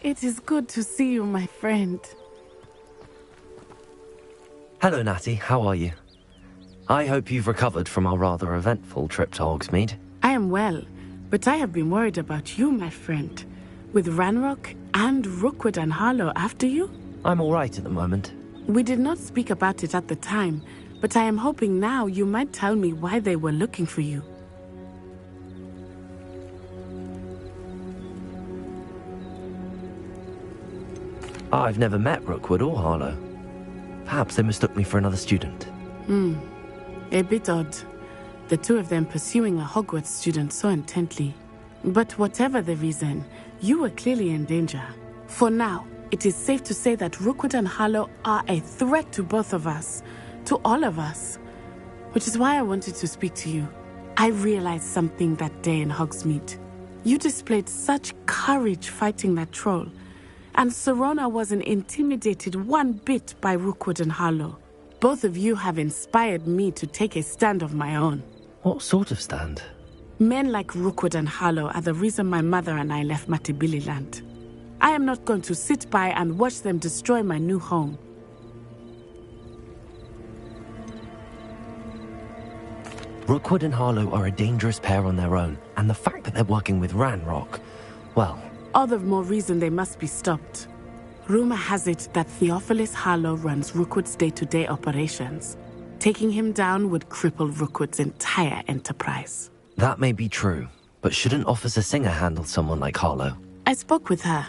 It is good to see you, my friend. Hello, Natty. How are you? I hope you've recovered from our rather eventful trip to Hogsmeade. I am well, but I have been worried about you, my friend. With Ranrock and Rookwood and Harlow after you? I'm all right at the moment. We did not speak about it at the time, but I am hoping now you might tell me why they were looking for you. I've never met Rookwood or Harlow. Perhaps they mistook me for another student. A bit odd. The two of them pursuing a Hogwarts student so intently. But whatever the reason, you were clearly in danger. For now, it is safe to say that Rookwood and Harlow are a threat to both of us. To all of us. Which is why I wanted to speak to you. I realized something that day in Hogsmeade. You displayed such courage fighting that troll. And Serona wasn't intimidated one bit by Rookwood and Harlow. Both of you have inspired me to take a stand of my own. What sort of stand? Men like Rookwood and Harlow are the reason my mother and I left Matabeleland. I am not going to sit by and watch them destroy my new home. Rookwood and Harlow are a dangerous pair on their own, and the fact that they're working with Ranrock, well... All the more reason they must be stopped. Rumor has it that Theophilus Harlow runs Rookwood's day-to-day operations. Taking him down would cripple Rookwood's entire enterprise. That may be true, but shouldn't Officer Singer handle someone like Harlow? I spoke with her.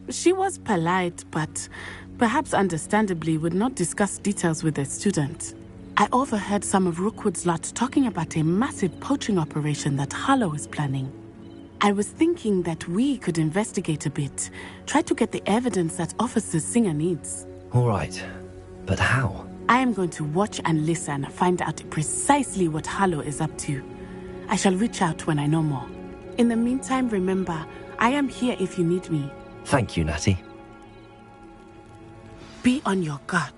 She was polite, but perhaps understandably would not discuss details with a student. I overheard some of Rookwood's lot talking about a massive poaching operation that Harlow is planning. I was thinking that we could investigate a bit, try to get the evidence that Officer Singer needs. All right, but how? I am going to watch and listen, find out precisely what Harlow is up to. I shall reach out when I know more. In the meantime, remember, I am here if you need me. Thank you, Natty. Be on your guard.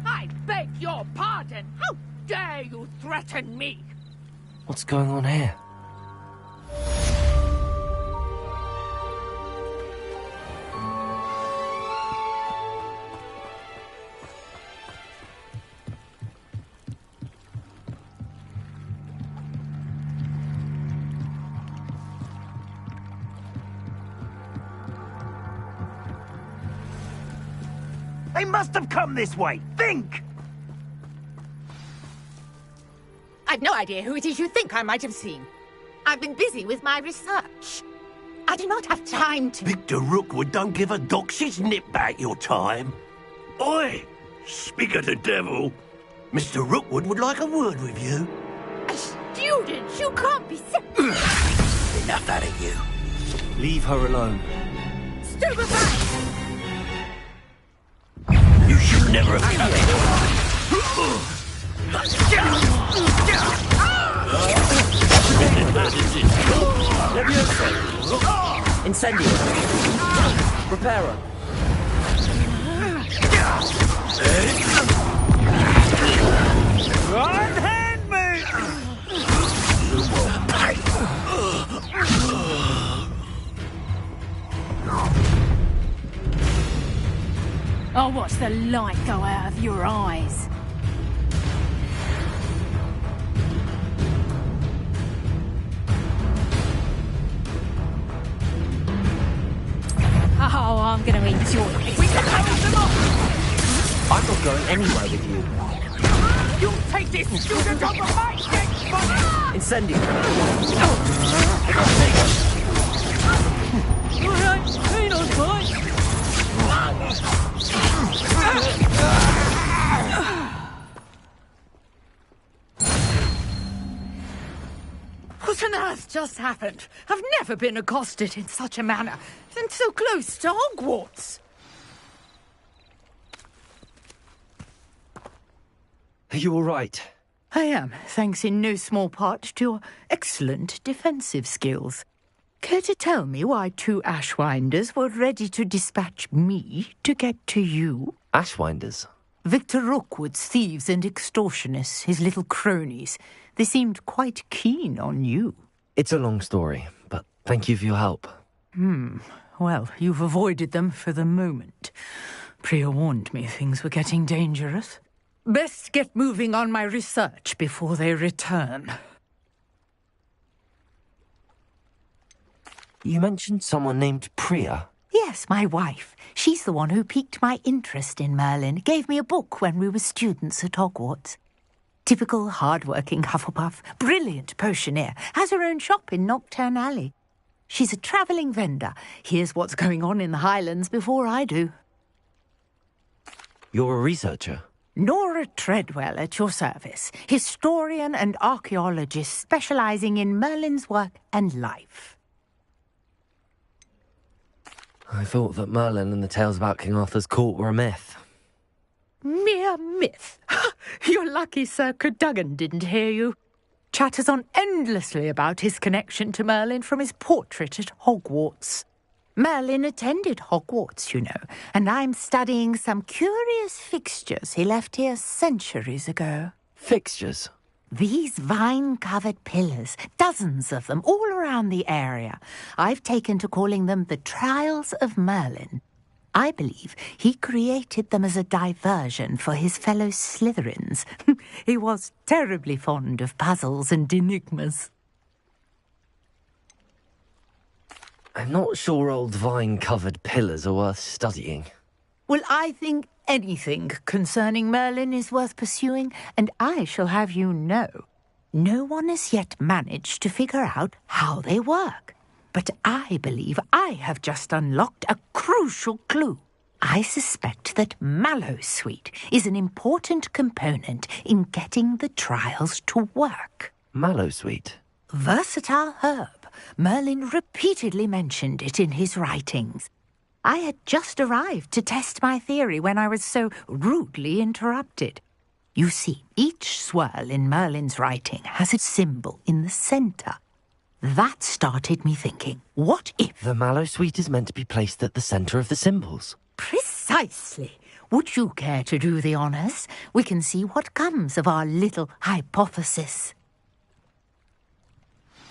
I beg your pardon! How dare you threaten me? What's going on here? They must have come this way. Think! I've no idea who it is you think I might have seen. I've been busy with my research. I do not have time to... Victor Rookwood don't give a doxy's nip back your time. Oi! Speak of the devil. Mr. Rookwood would like a word with you. A student? You can't be so... Enough out of you. Leave her alone. Stupefy! You should never have come Incendio. Reparo. Unhand me! I'll watch the light go out of your eyes. Oh, I'm gonna enjoy this. We can hold them off! I'm not going anywhere with you. You take this student off of my dead body! Incendio. Alright, ain't on time. What on earth just happened? I've never been accosted in such a manner, and so close to Hogwarts. Are you all right? I am, thanks in no small part to your excellent defensive skills. Care to tell me why two Ashwinders were ready to dispatch me to get to you? Ashwinders? Victor Rookwood's thieves and extortionists, his little cronies. They seemed quite keen on you. It's a long story, but Thank you for your help. Well, you've avoided them for the moment. Priya warned me things were getting dangerous. Best get moving on my research before they return. You mentioned someone named Priya. Yes, my wife. She's the one who piqued my interest in Merlin. Gave me a book when we were students at Hogwarts. Typical hard-working Hufflepuff, brilliant potioneer, has her own shop in Nocturne Alley. She's a travelling vendor. Hears what's going on in the Highlands before I do. You're a researcher? Nora Treadwell at your service, historian and archaeologist specialising in Merlin's work and life. I thought that Merlin and the tales about King Arthur's court were a myth. Mere myth. You're lucky Sir Cadogan didn't hear you. Chatters on endlessly about his connection to Merlin from his portrait at Hogwarts. Merlin attended Hogwarts, you know, and I'm studying some curious fixtures he left here centuries ago. Fixtures? These vine-covered pillars, dozens of them, all around the area. I've taken to calling them the Trials of Merlin. I believe he created them as a diversion for his fellow Slytherins. He was terribly fond of puzzles and enigmas. I'm not sure old vine-covered pillars are worth studying. Well, I think anything concerning Merlin is worth pursuing, and I shall have you know, no one has yet managed to figure out how they work. But I believe I have just unlocked a crucial clue. I suspect that Mallowsweet is an important component in getting the trials to work. Mallowsweet? Versatile herb. Merlin repeatedly mentioned it in his writings. I had just arrived to test my theory when I was so rudely interrupted. You see, each swirl in Merlin's writing has a symbol in the centre. That started me thinking, what if... The Mallowsweet is meant to be placed at the centre of the symbols. Precisely. Would you care to do the honours? We can see what comes of our little hypothesis.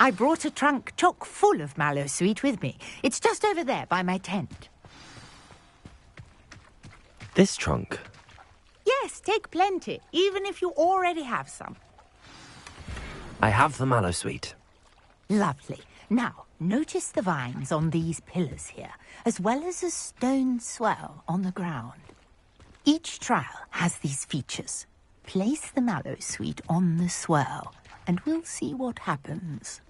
I brought a trunk chock full of Mallowsweet with me. It's just over there by my tent. This trunk? Yes, take plenty, even if you already have some. I have the Mallowsweet. Lovely. Now, notice the vines on these pillars here, as well as a stone swell on the ground. Each trial has these features. Place the Mallowsweet on the swirl, and we'll see what happens.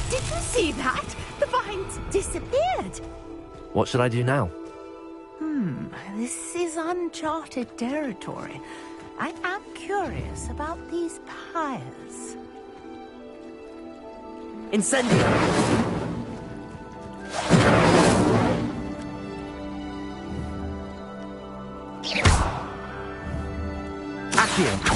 Did you see that? The vines disappeared. What should I do now? This is uncharted territory. I am curious about these pyres. Incendio! Accio!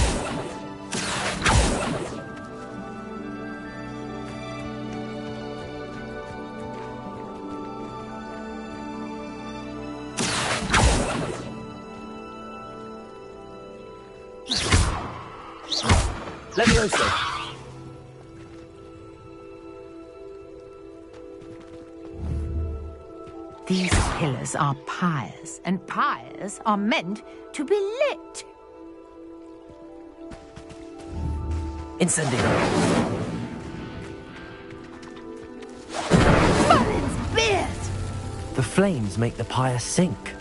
Levioso! These pillars are pyres, and pyres are meant to be lit. Incendio! Merlin's beard! The flames make the pyre sink.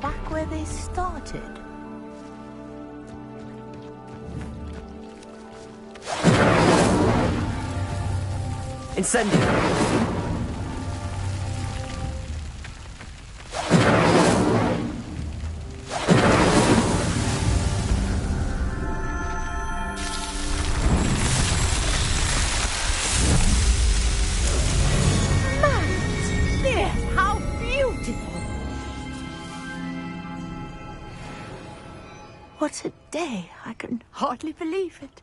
Back where they started. Incendio! what a day. I can hardly believe it.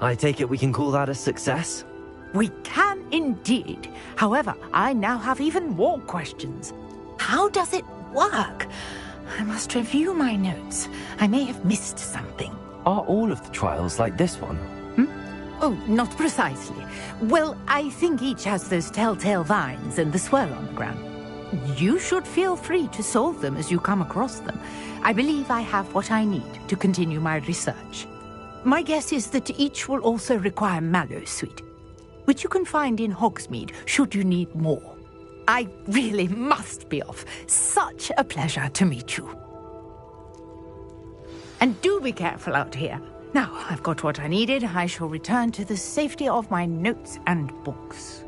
I take it we can call that a success? We can indeed. However, I now have even more questions. How does it work? I must review my notes. I may have missed something. Are all of the trials like this one? Oh, not precisely. Well, I think each has those telltale vines and the swirl on the ground. You should feel free to solve them as you come across them. I believe I have what I need to continue my research. My guess is that each will also require mallowsweet, which you can find in Hogsmeade should you need more. I really must be off. Such a pleasure to meet you. And do be careful out here. Now, I've got what I needed. I shall return to the safety of my notes and books.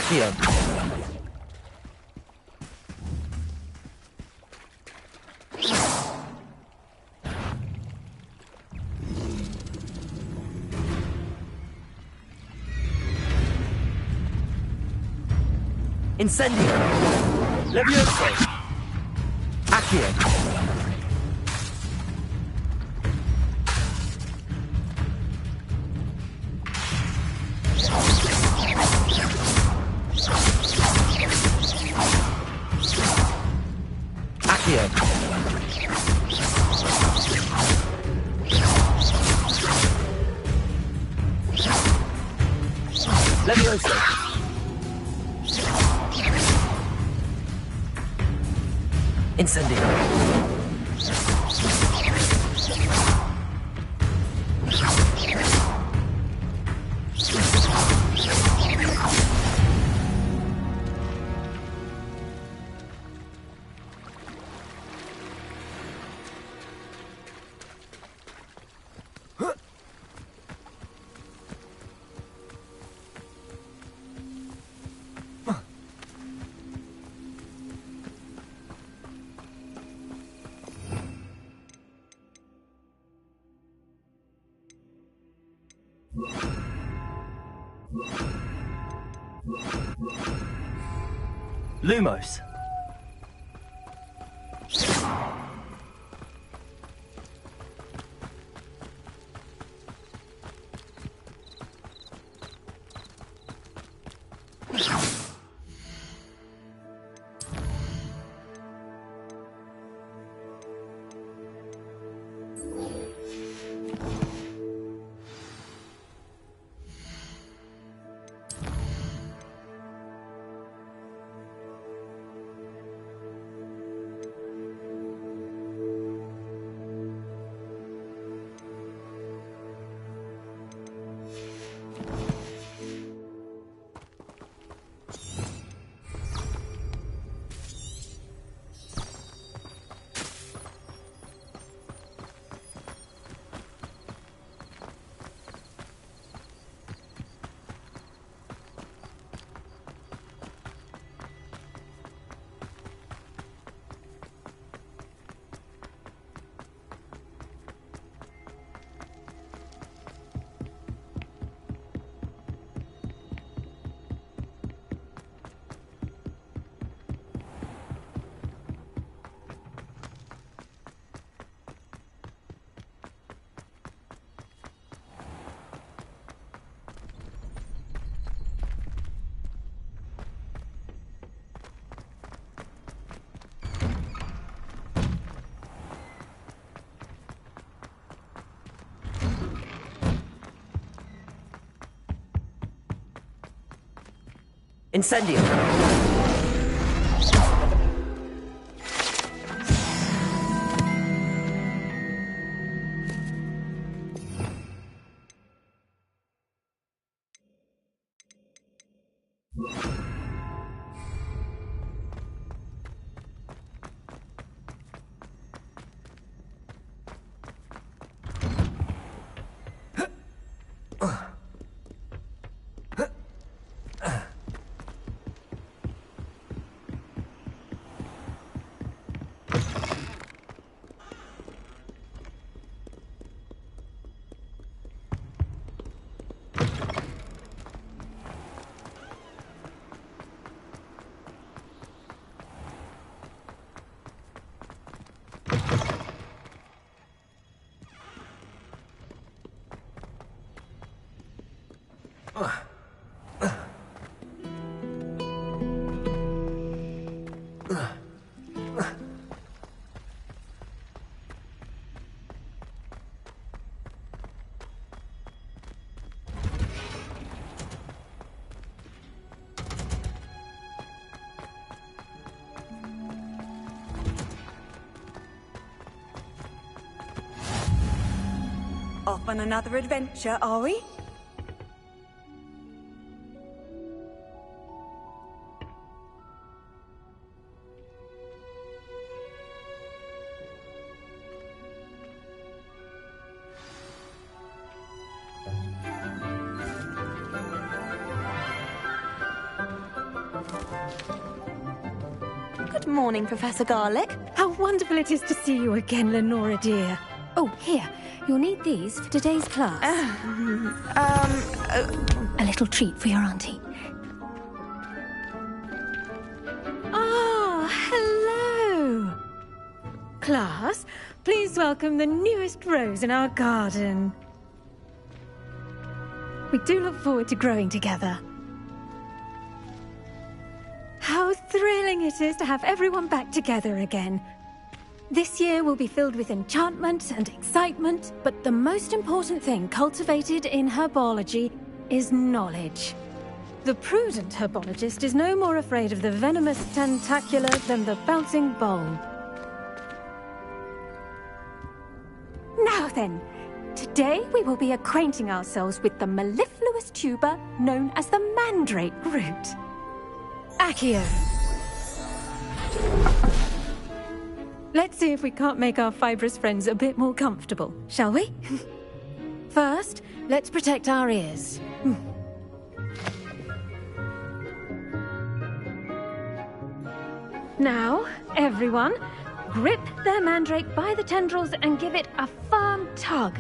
Accio. Incendio. Levioso. Accio. Levioso. Incendio. Lumos. Incendio. Off on another adventure, are we? Good morning, Professor Garlick. How wonderful it is to see you again, Lenora dear. Oh, here. You'll need these for today's class. A little treat for your auntie. Ah, hello. Class, please welcome the newest rose in our garden. We do look forward to growing together. How thrilling it is to have everyone back together again. This year will be filled with enchantment and excitement, but the most important thing cultivated in herbology is knowledge. The prudent herbologist is no more afraid of the venomous tentacula than the bouncing bulb. Now then, today we will be acquainting ourselves with the mellifluous tuber known as the mandrake root. Accio. Let's see if we can't make our fibrous friends a bit more comfortable, shall we? First, let's protect our ears. Now, everyone, grip their mandrake by the tendrils and give it a firm tug.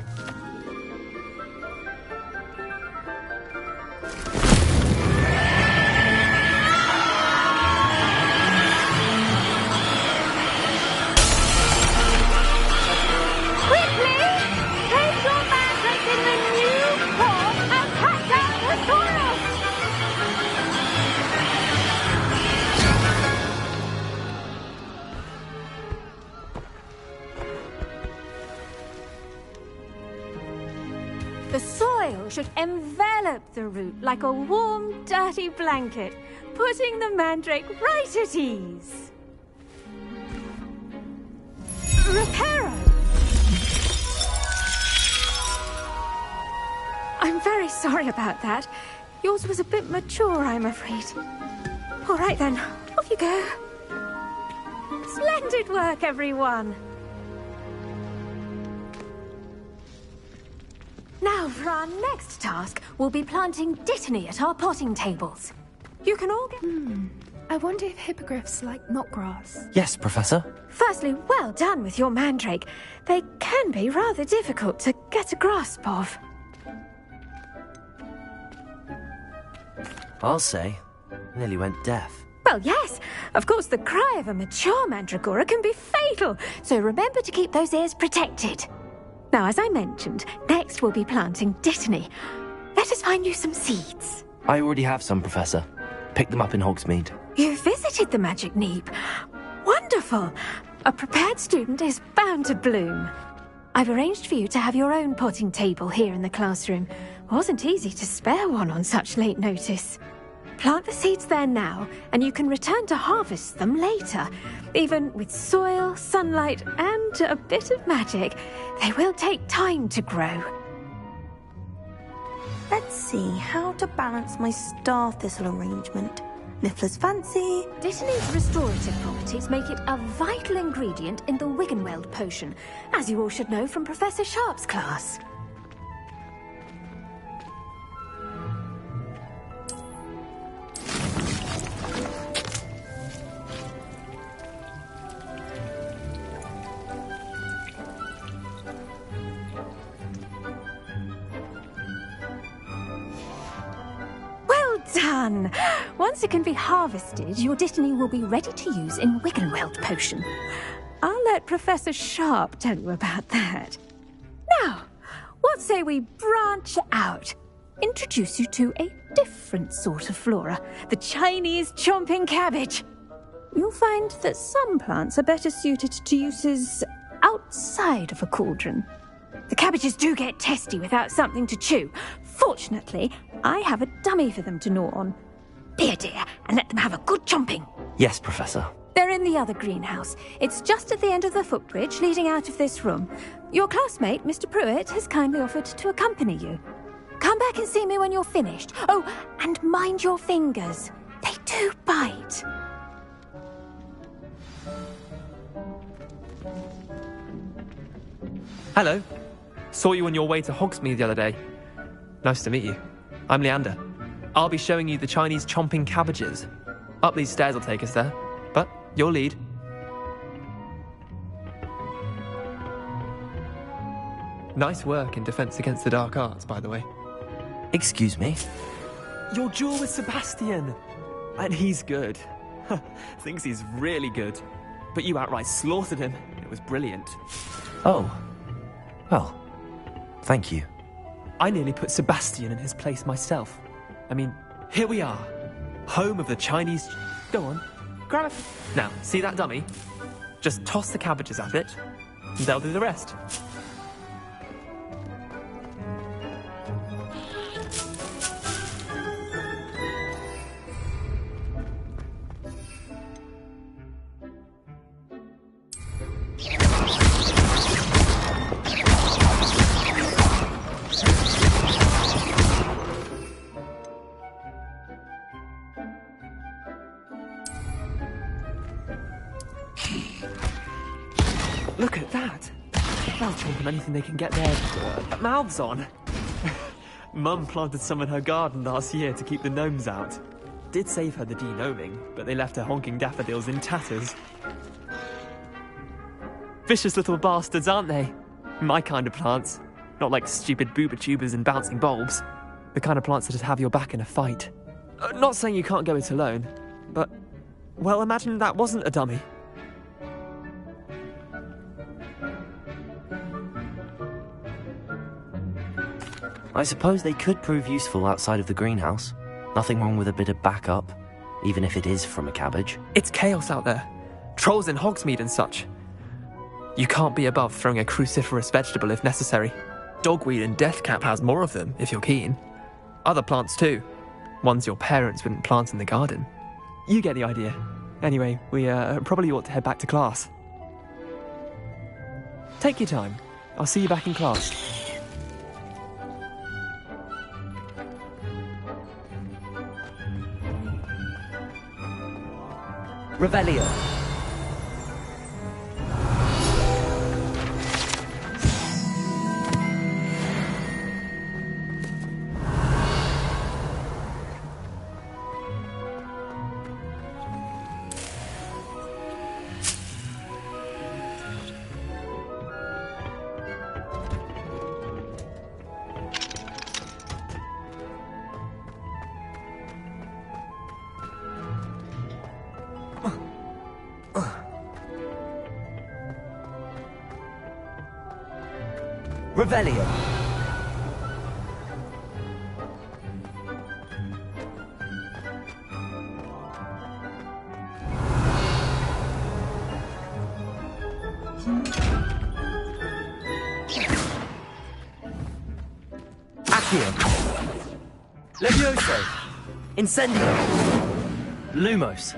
The soil should envelop the root like a warm, dirty blanket, putting the mandrake right at ease. Reparo! I'm very sorry about that. Yours was a bit mature, I'm afraid. All right then, off you go. Splendid work, everyone. Now, for our next task, we'll be planting dittany at our potting tables. You can all get... I wonder if hippogriffs like knotgrass. Yes, Professor. Firstly, well done with your mandrake. They can be rather difficult to get a grasp of. I'll say. Nearly went deaf. Well, yes. Of course, the cry of a mature mandragora can be fatal, so remember to keep those ears protected. Now, as I mentioned, next we'll be planting dittany. Let us find you some seeds. I already have some, Professor. Picked them up in Hogsmeade. You visited the Magic Neep. Wonderful. A prepared student is bound to bloom. I've arranged for you to have your own potting table here in the classroom. Wasn't easy to spare one on such late notice. Plant the seeds there now, and you can return to harvest them later. Even with soil, sunlight, and a bit of magic, they will take time to grow. Let's see how to balance my star thistle arrangement. Niffler's fancy. Dittany's restorative properties make it a vital ingredient in the Wiggenweld potion, as you all should know from Professor Sharp's class. Done! Once it can be harvested, your dittany will be ready to use in Wiggenweld potion. I'll let Professor Sharp tell you about that. Now, what say we branch out? Introduce you to a different sort of flora, the Chinese chomping cabbage. You'll find that some plants are better suited to uses outside of a cauldron. The cabbages do get testy without something to chew. Fortunately, I have a dummy for them to gnaw on. Be a dear and let them have a good chomping. Yes, Professor. They're in the other greenhouse. It's just at the end of the footbridge leading out of this room. Your classmate, Mr. Pruitt, has kindly offered to accompany you. Come back and see me when you're finished. Oh, and mind your fingers. They do bite. Hello. Saw you on your way to Hogsmeade the other day. Nice to meet you. I'm Leander. I'll be showing you the Chinese chomping cabbages. Up these stairs will take us there, but your lead. Nice work in Defense Against the Dark Arts, by the way. Excuse me? Your duel with Sebastian! And he's good. Thinks he's really good. But you outright slaughtered him. It was brilliant. Oh. Well, thank you. I nearly put Sebastian in his place myself. I mean, here we are. Home of the Chinese... Go on, grab it. Now, see that dummy? Just toss the cabbages at it, and they'll do the rest. Look at that! They'll chomp on anything they can get their mouths on. Mum planted some in her garden last year to keep the gnomes out. Did save her the de-gnoming, but they left her honking daffodils in tatters. Vicious little bastards, aren't they? My kind of plants. Not like stupid booba tubers and bouncing bulbs. The kind of plants that just have your back in a fight. Not saying you can't go it alone, but... Well, imagine that wasn't a dummy. I suppose they could prove useful outside of the greenhouse. Nothing wrong with a bit of backup, even if it is from a cabbage. It's chaos out there. Trolls in Hogsmeade and such. You can't be above throwing a cruciferous vegetable if necessary. Dogweed and deathcap has more of them, if you're keen. Other plants too. Ones your parents wouldn't plant in the garden. You get the idea. Anyway, we probably ought to head back to class. Take your time. I'll see you back in class. Revelio. Revelio. Accio. Levioso. Incendio. Lumos.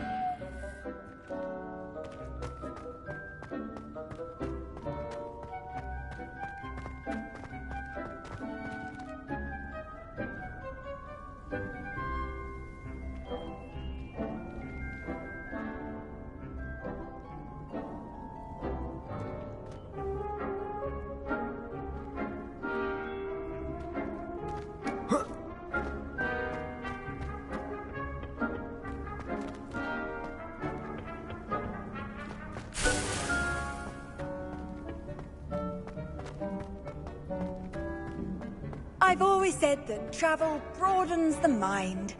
I've always said that travel broadens the mind.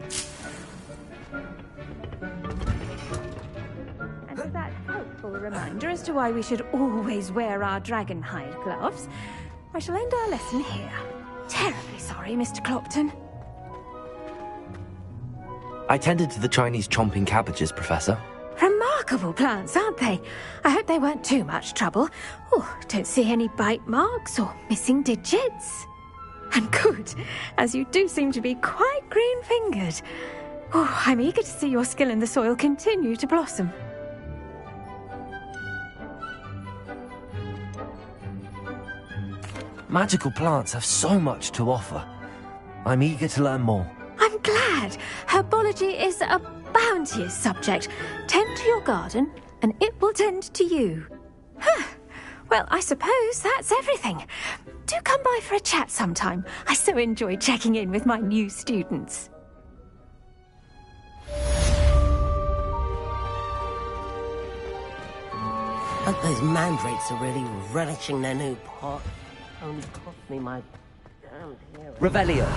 And with that helpful reminder as to why we should always wear our dragon hide gloves, I shall end our lesson here. Terribly sorry, Mr. Clopton. I tended to the Chinese chomping cabbages, Professor. Remarkable plants, aren't they? I hope they weren't too much trouble. Oh, don't see any bite marks or missing digits. And good, as you do seem to be quite green-fingered. Oh, I'm eager to see your skill in the soil continue to blossom. Magical plants have so much to offer. I'm eager to learn more. I'm glad. Herbology is a bounteous subject. Tend to your garden, and it will tend to you. Huh. Well, I suppose that's everything. Do come by for a chat sometime. I so enjoy checking in with my new students. Hope those mandrakes are really relishing their new pot. Only cost me my damned hair. Revelio.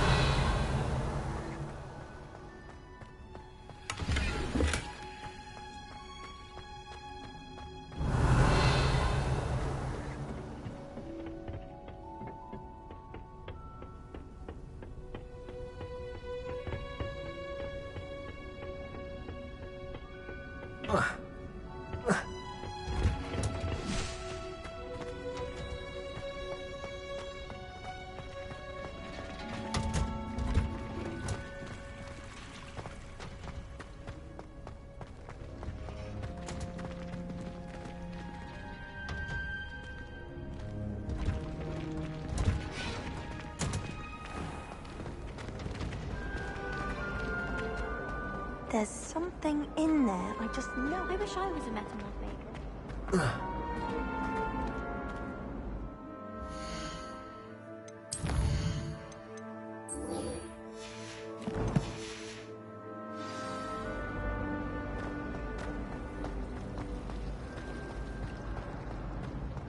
There's something in there. I just know. I wish I was a metamorph maker.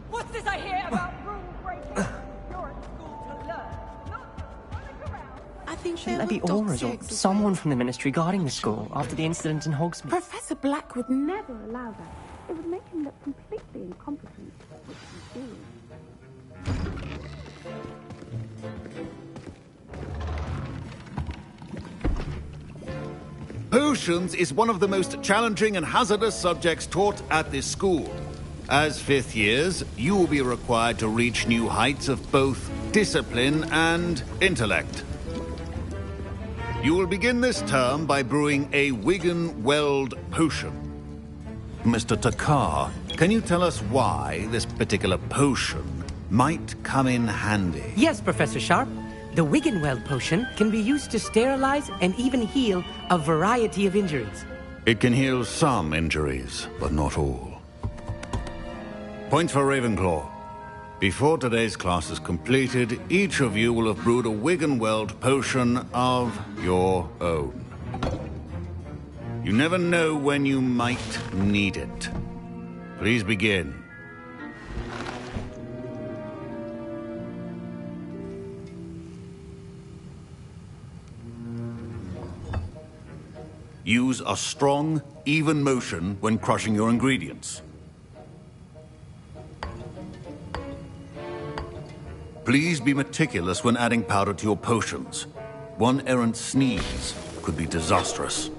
What's this I hear about rule breaking? You're at school to learn, not to frolic around. I think shouldn't there be auras or someone from the ministry guarding the school after the incident in Hogsmeade? Professor Black would never allow that. It would make him look completely incompetent. What he's doing. Potions is one of the most challenging and hazardous subjects taught at this school. As fifth years, you will be required to reach new heights of both discipline and intellect. You will begin this term by brewing a Wigan-Weld potion. Mr. Takar, can you tell us why this particular potion might come in handy? Yes, Professor Sharp. The Wigan-Weld potion can be used to sterilize and even heal a variety of injuries. It can heal some injuries, but not all. Points for Ravenclaw. Before today's class is completed, each of you will have brewed a Wigan-Weld potion of your own. You never know when you might need it. Please begin. Use a strong, even motion when crushing your ingredients. Please be meticulous when adding powder to your potions. One errant sneeze could be disastrous.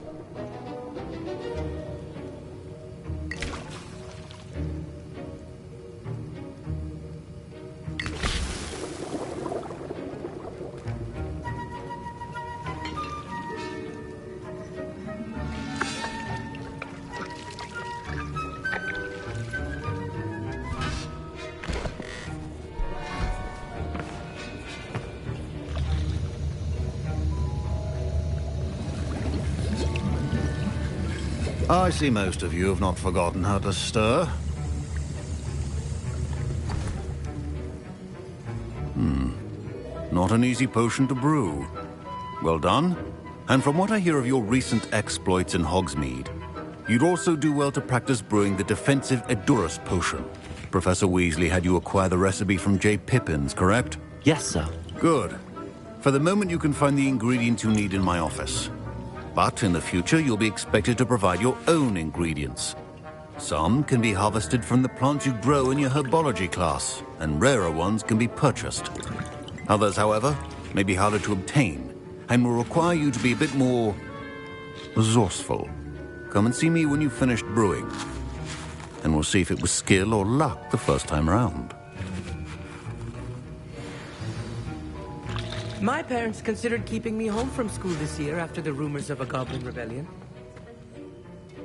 I see most of you have not forgotten how to stir. Not an easy potion to brew. Well done. And from what I hear of your recent exploits in Hogsmeade, you'd also do well to practice brewing the defensive Edurus potion. Professor Weasley had you acquire the recipe from J. Pippins, correct? Yes, sir. Good. For the moment, you can find the ingredients you need in my office. But in the future, you'll be expected to provide your own ingredients. Some can be harvested from the plants you grow in your herbology class, and rarer ones can be purchased. Others, however, may be harder to obtain, and will require you to be a bit more resourceful. Come and see me when you've finished brewing, and we'll see if it was skill or luck the first time around. My parents considered keeping me home from school this year after the rumors of a goblin rebellion.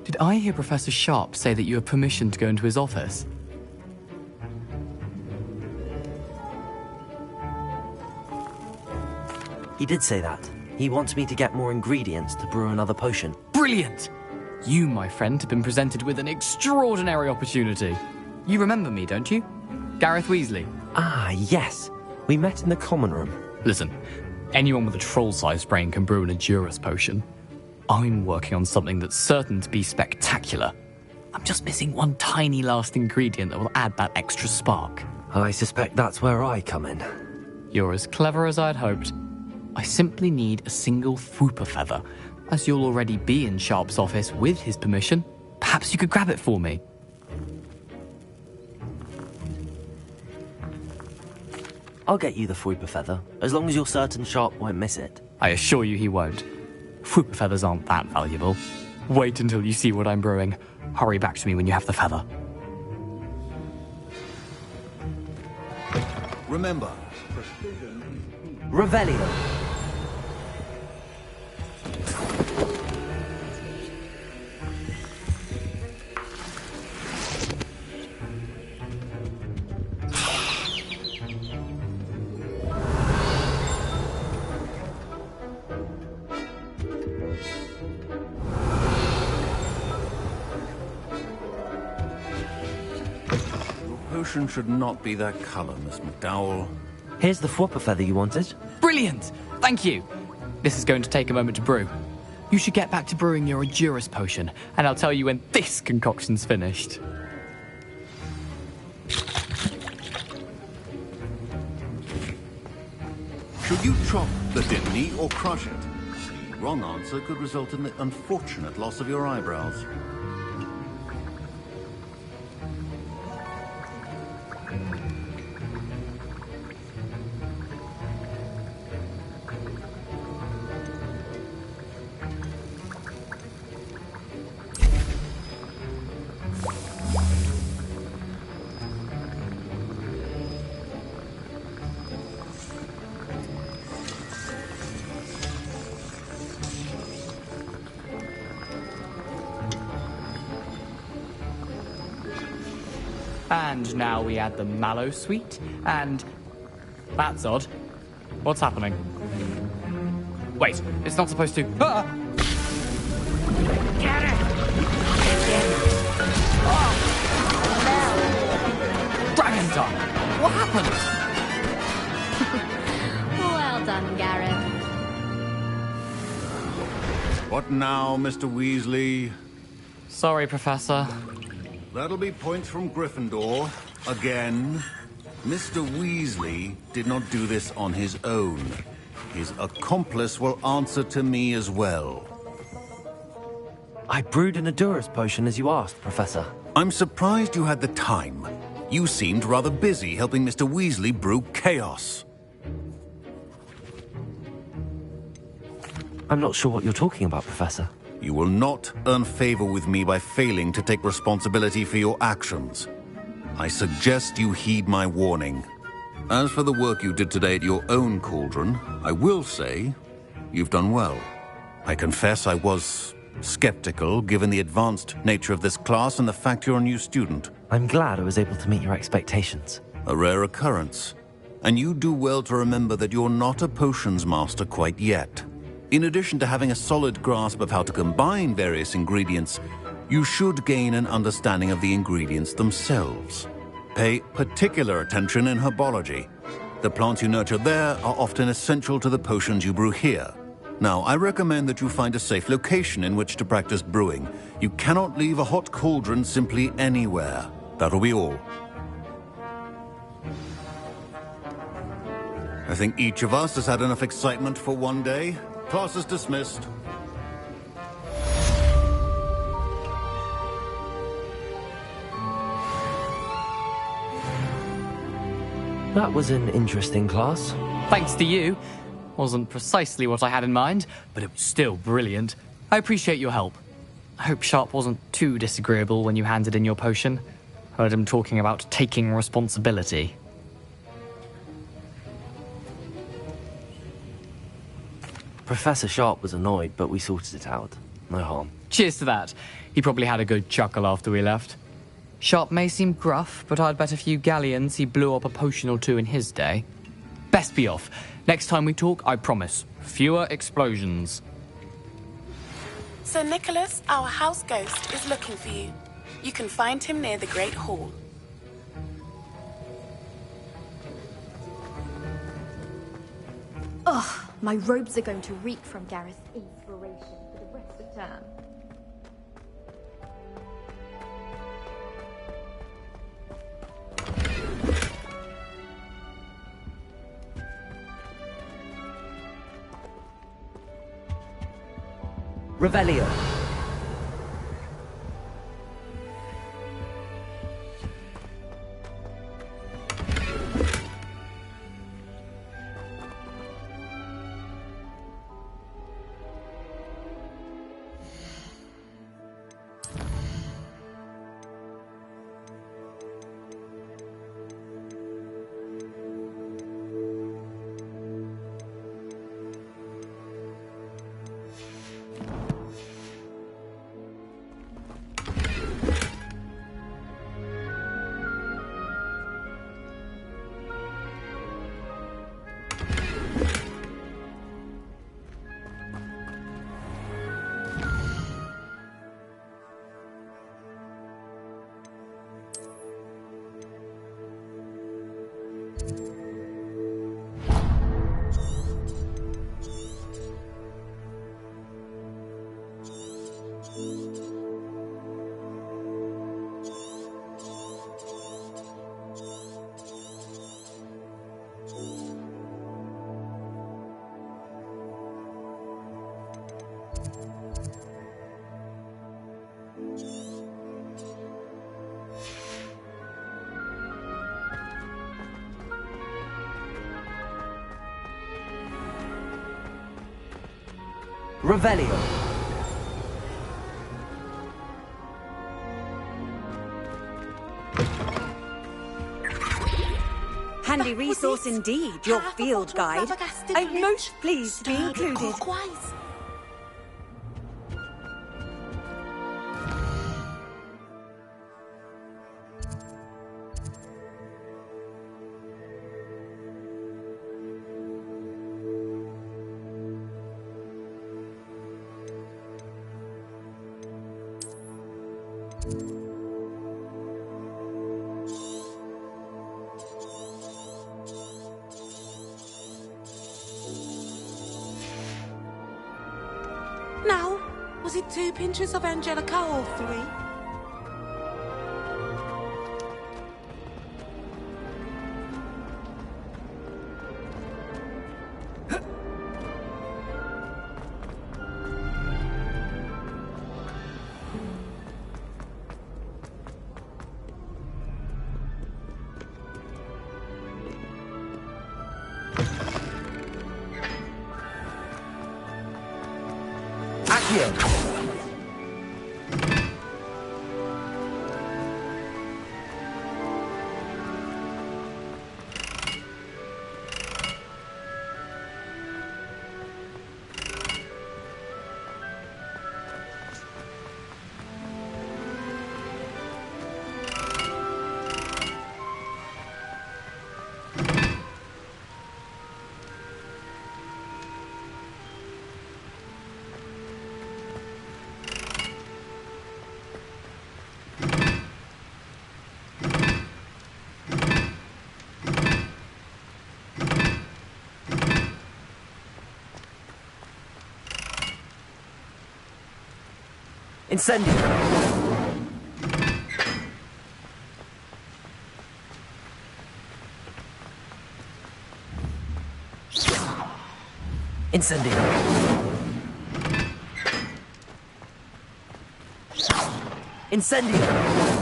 Did I hear Professor Sharp say that you have permission to go into his office? He did say that. He wants me to get more ingredients to brew another potion. Brilliant! You, my friend, have been presented with an extraordinary opportunity. You remember me, don't you? Gareth Weasley. Ah, yes. We met in the common room. Listen, anyone with a troll-sized brain can brew an Edurus potion. I'm working on something that's certain to be spectacular. I'm just missing one tiny last ingredient that will add that extra spark. I suspect that's where I come in. You're as clever as I'd hoped. I simply need a single Fwooper feather. As you'll already be in Sharp's office with his permission, perhaps you could grab it for me. I'll get you the Fwooper feather, as long as you're certain Sharp won't miss it. I assure you he won't. Fwooper feathers aren't that valuable. Wait until you see what I'm brewing. Hurry back to me when you have the feather. Remember, Revelio. Potion should not be that color, Miss McDowell. Here's the Fwooper feather you wanted. Brilliant! Thank you! This is going to take a moment to brew. You should get back to brewing your Edurus potion, and I'll tell you when this concoction's finished. Should you chop the Dittany or crush it? The wrong answer could result in the unfortunate loss of your eyebrows. And now we add the mallow sweet, and... That's odd. What's happening? Wait, it's not supposed to... Ah! Get it! Dragon Tongue! What happened? Well done, Gareth. What now, Mr. Weasley? Sorry, Professor. That'll be points from Gryffindor. Again. Mr. Weasley did not do this on his own. His accomplice will answer to me as well. I brewed an Edurus potion as you asked, Professor. I'm surprised you had the time. You seemed rather busy helping Mr. Weasley brew chaos. I'm not sure what you're talking about, Professor. You will not earn favor with me by failing to take responsibility for your actions. I suggest you heed my warning. As for the work you did today at your own cauldron, I will say you've done well. I confess I was skeptical, given the advanced nature of this class and the fact you're a new student. I'm glad I was able to meet your expectations. A rare occurrence. And you do well to remember that you're not a potions master quite yet. In addition to having a solid grasp of how to combine various ingredients, you should gain an understanding of the ingredients themselves. Pay particular attention in herbology. The plants you nurture there are often essential to the potions you brew here. Now, I recommend that you find a safe location in which to practice brewing. You cannot leave a hot cauldron simply anywhere. That'll be all. I think each of us has had enough excitement for one day. Class is dismissed. That was an interesting class. Thanks to you. Wasn't precisely what I had in mind, but it was still brilliant. I appreciate your help. I hope Sharp wasn't too disagreeable when you handed in your potion. Heard him talking about taking responsibility. Professor Sharp was annoyed, but we sorted it out. No harm. Cheers to that. He probably had a good chuckle after we left. Sharp may seem gruff, but I'd bet a few galleons he blew up a potion or two in his day. Best be off. Next time we talk, I promise, fewer explosions. Sir Nicholas, our house ghost, is looking for you. You can find him near the Great Hall. Ugh, my robes are going to reek from Gareth's inspiration for the rest of term. Revelio. Revelio. Handy resource indeed, your field guide. I'm most pleased to be included. Now, was it 2 pinches of Angelica or 3? Incendio. Incendio. Incendio.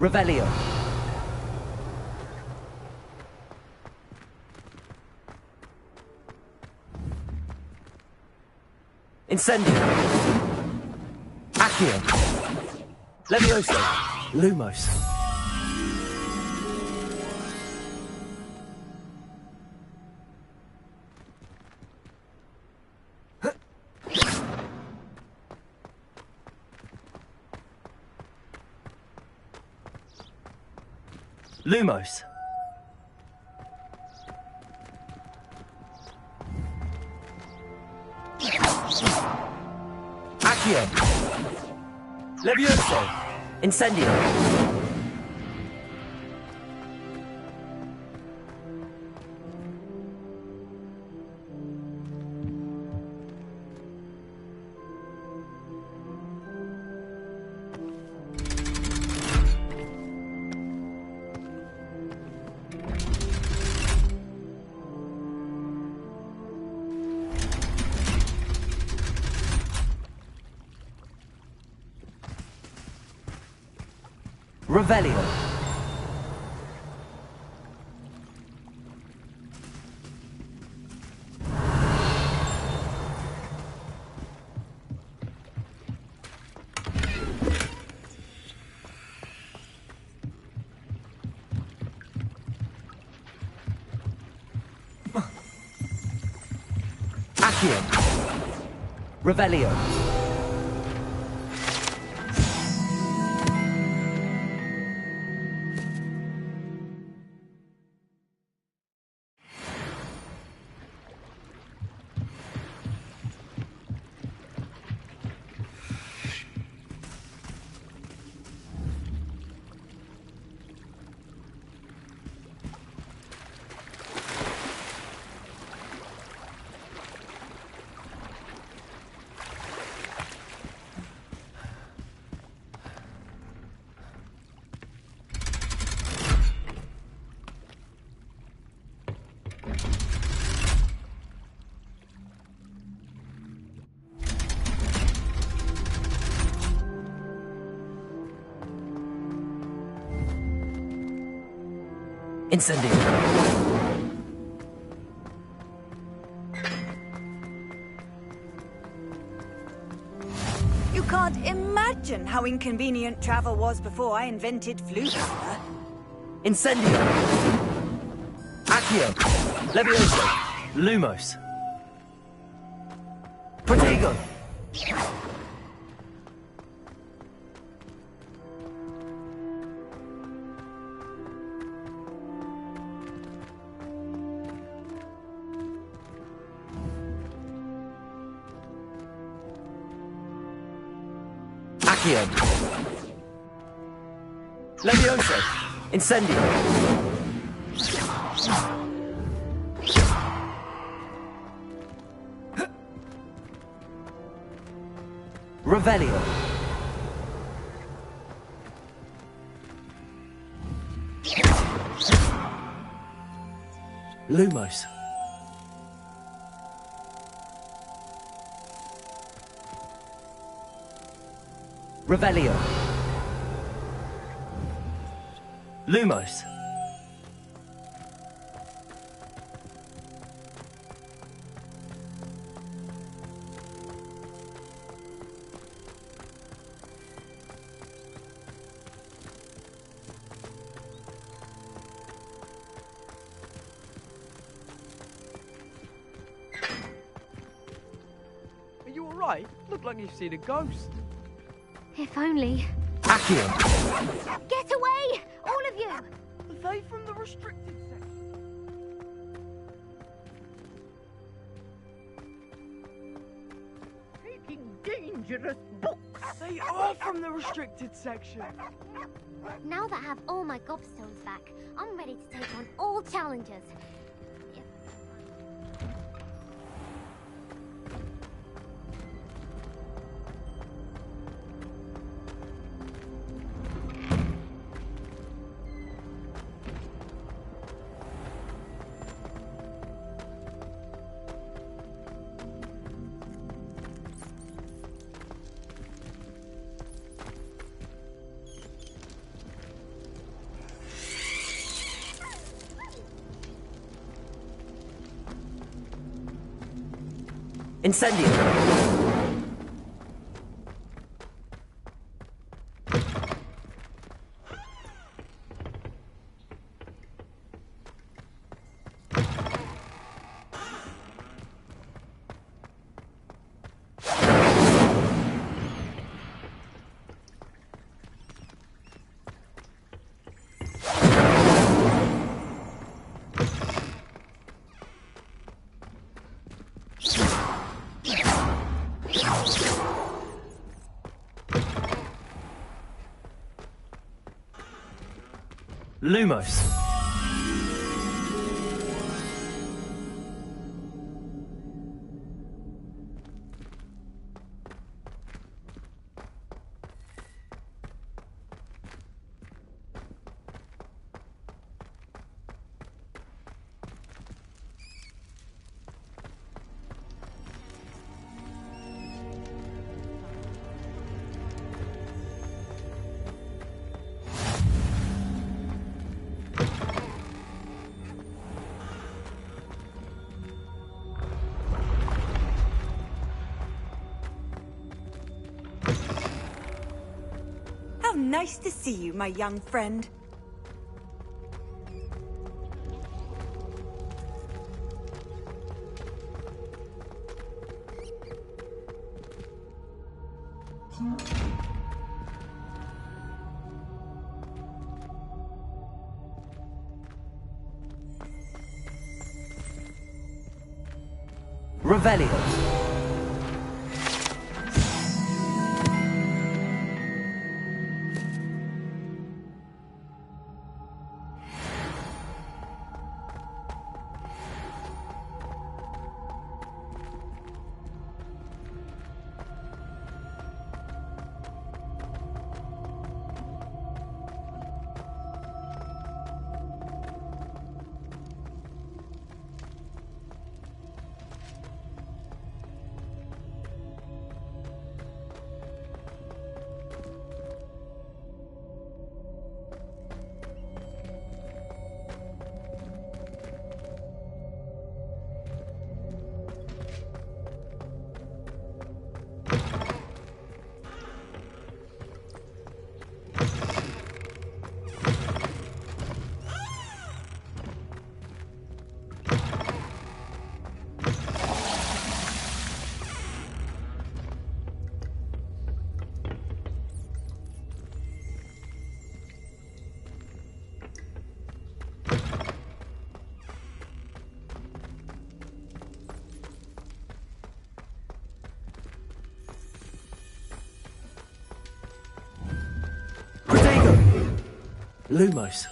Revelio. Incendio. Accio. Levioso. Lumos. Lumos. Accio. Levioso. Incendio. Revelio. Accio. Revelio. Incendio. You can't imagine how inconvenient travel was before I invented flute power. Incendio. Accio. Levioso. Lumos. Protego. Accio. Levioso. Incendio. Revelio. Lumos. Revelio. Lumos. Are you alright? Look like you've seen a ghost. If only. Accio. Get away! All of you! Are they from the restricted section? Taking dangerous books! They are from the restricted section! Now that I have all my gobstones back, I'm ready to take on all challenges. Incendio! Lumos. How nice to see you, my young friend. Revelio. Lumos.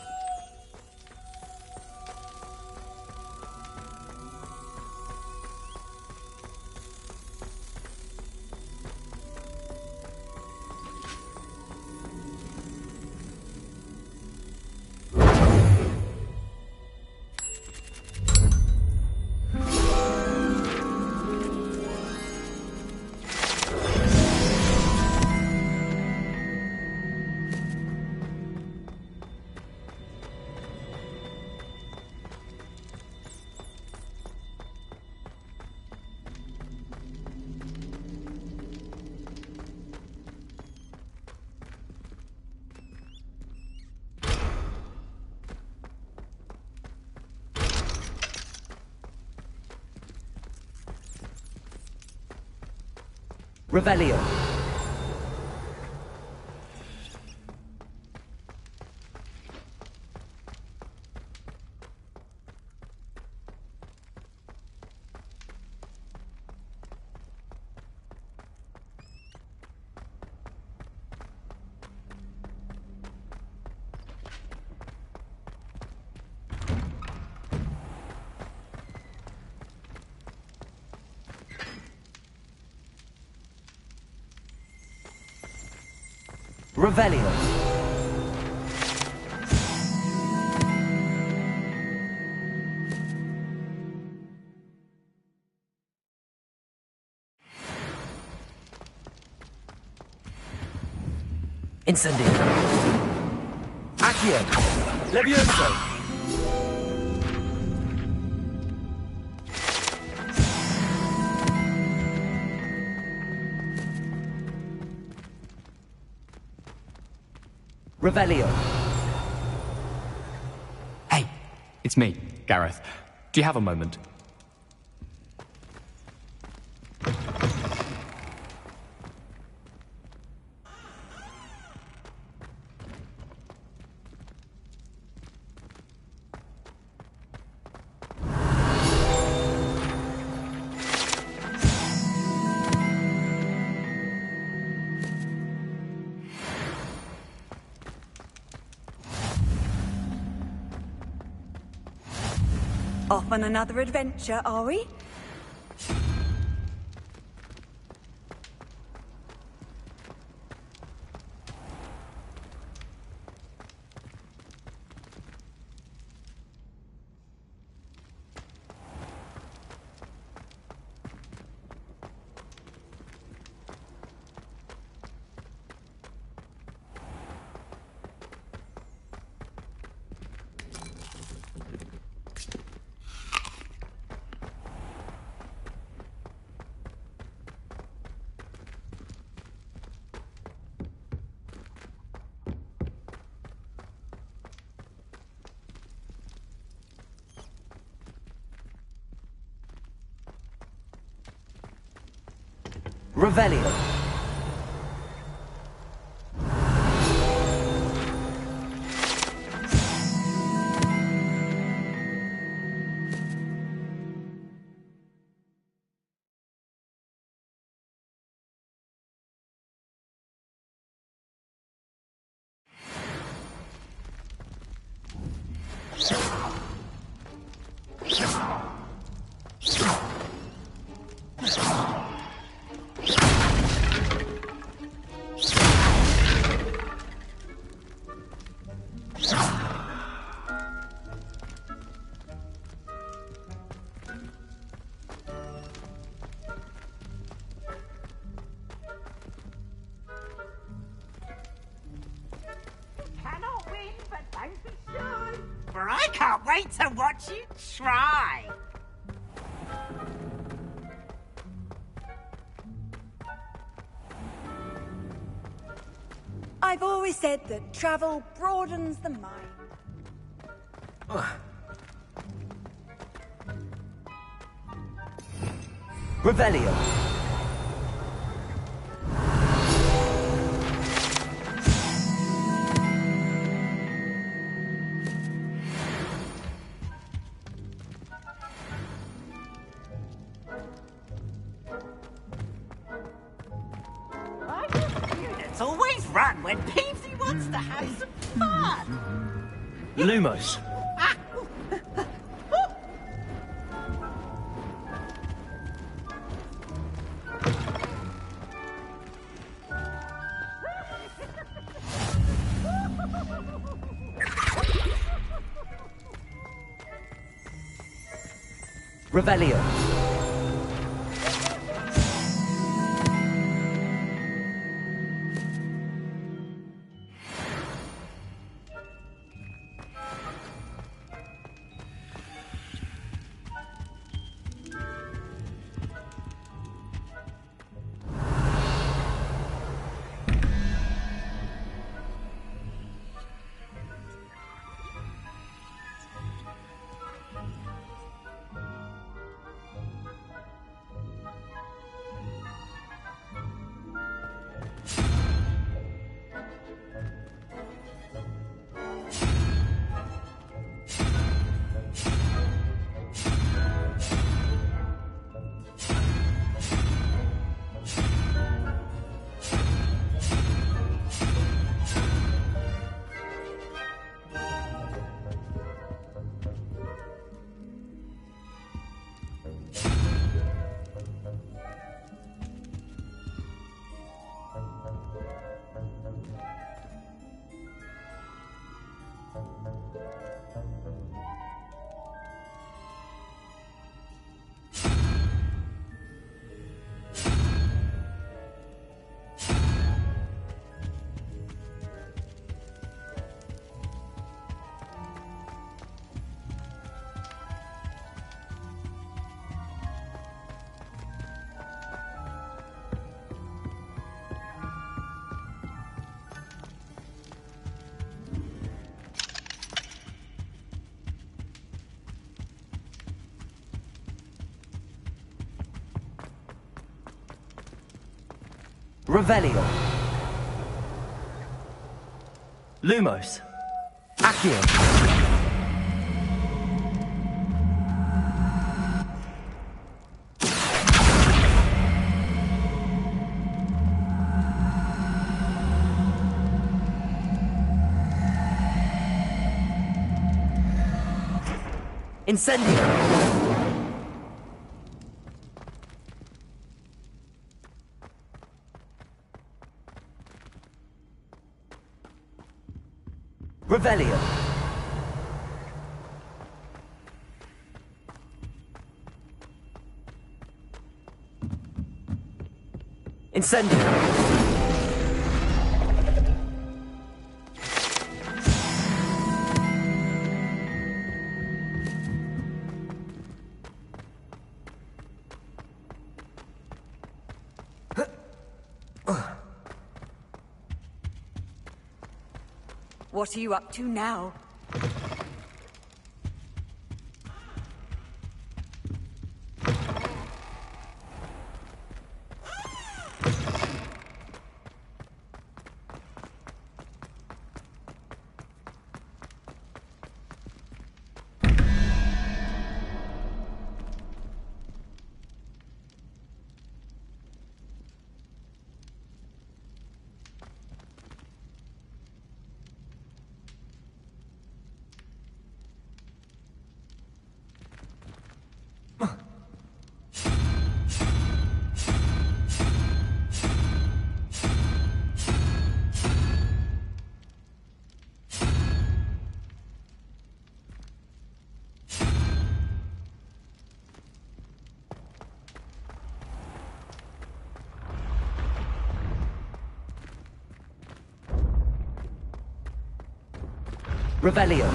Revelio. Revelio. Incendio. Accio. Levioso. Revelio. Hey, it's me, Gareth. Do you have a moment? Off on another adventure, are we? Revelio. Cannot win, but don't be shy. For I can't wait to watch you try. I've always said that travel broadens the mind. Revelio. Units always run when Peavsy wants to have some fun. Lumos. Revelio. Revelio. Lumos. Accio. Incendio. Revelio. Incendio. What are you up to now? Revelio.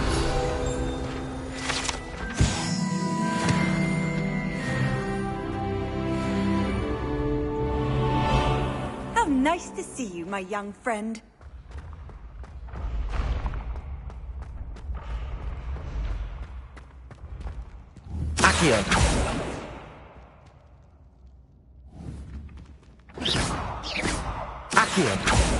How nice to see you, my young friend. Accio. Accio.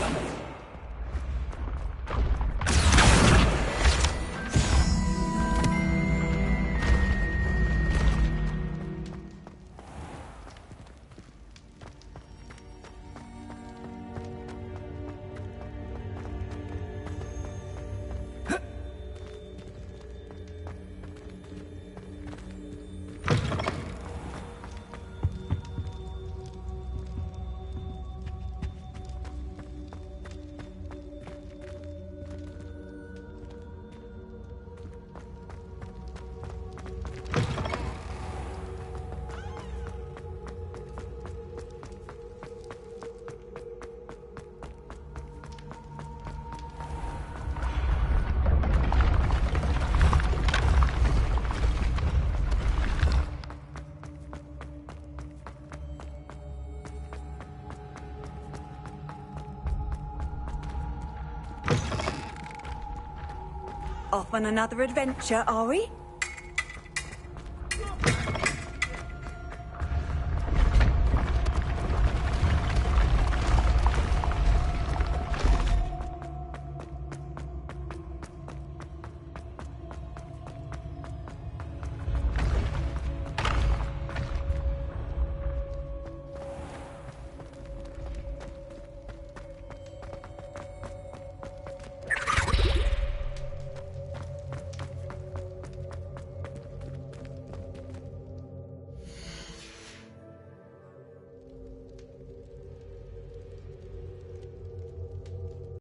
Off on another adventure, are we?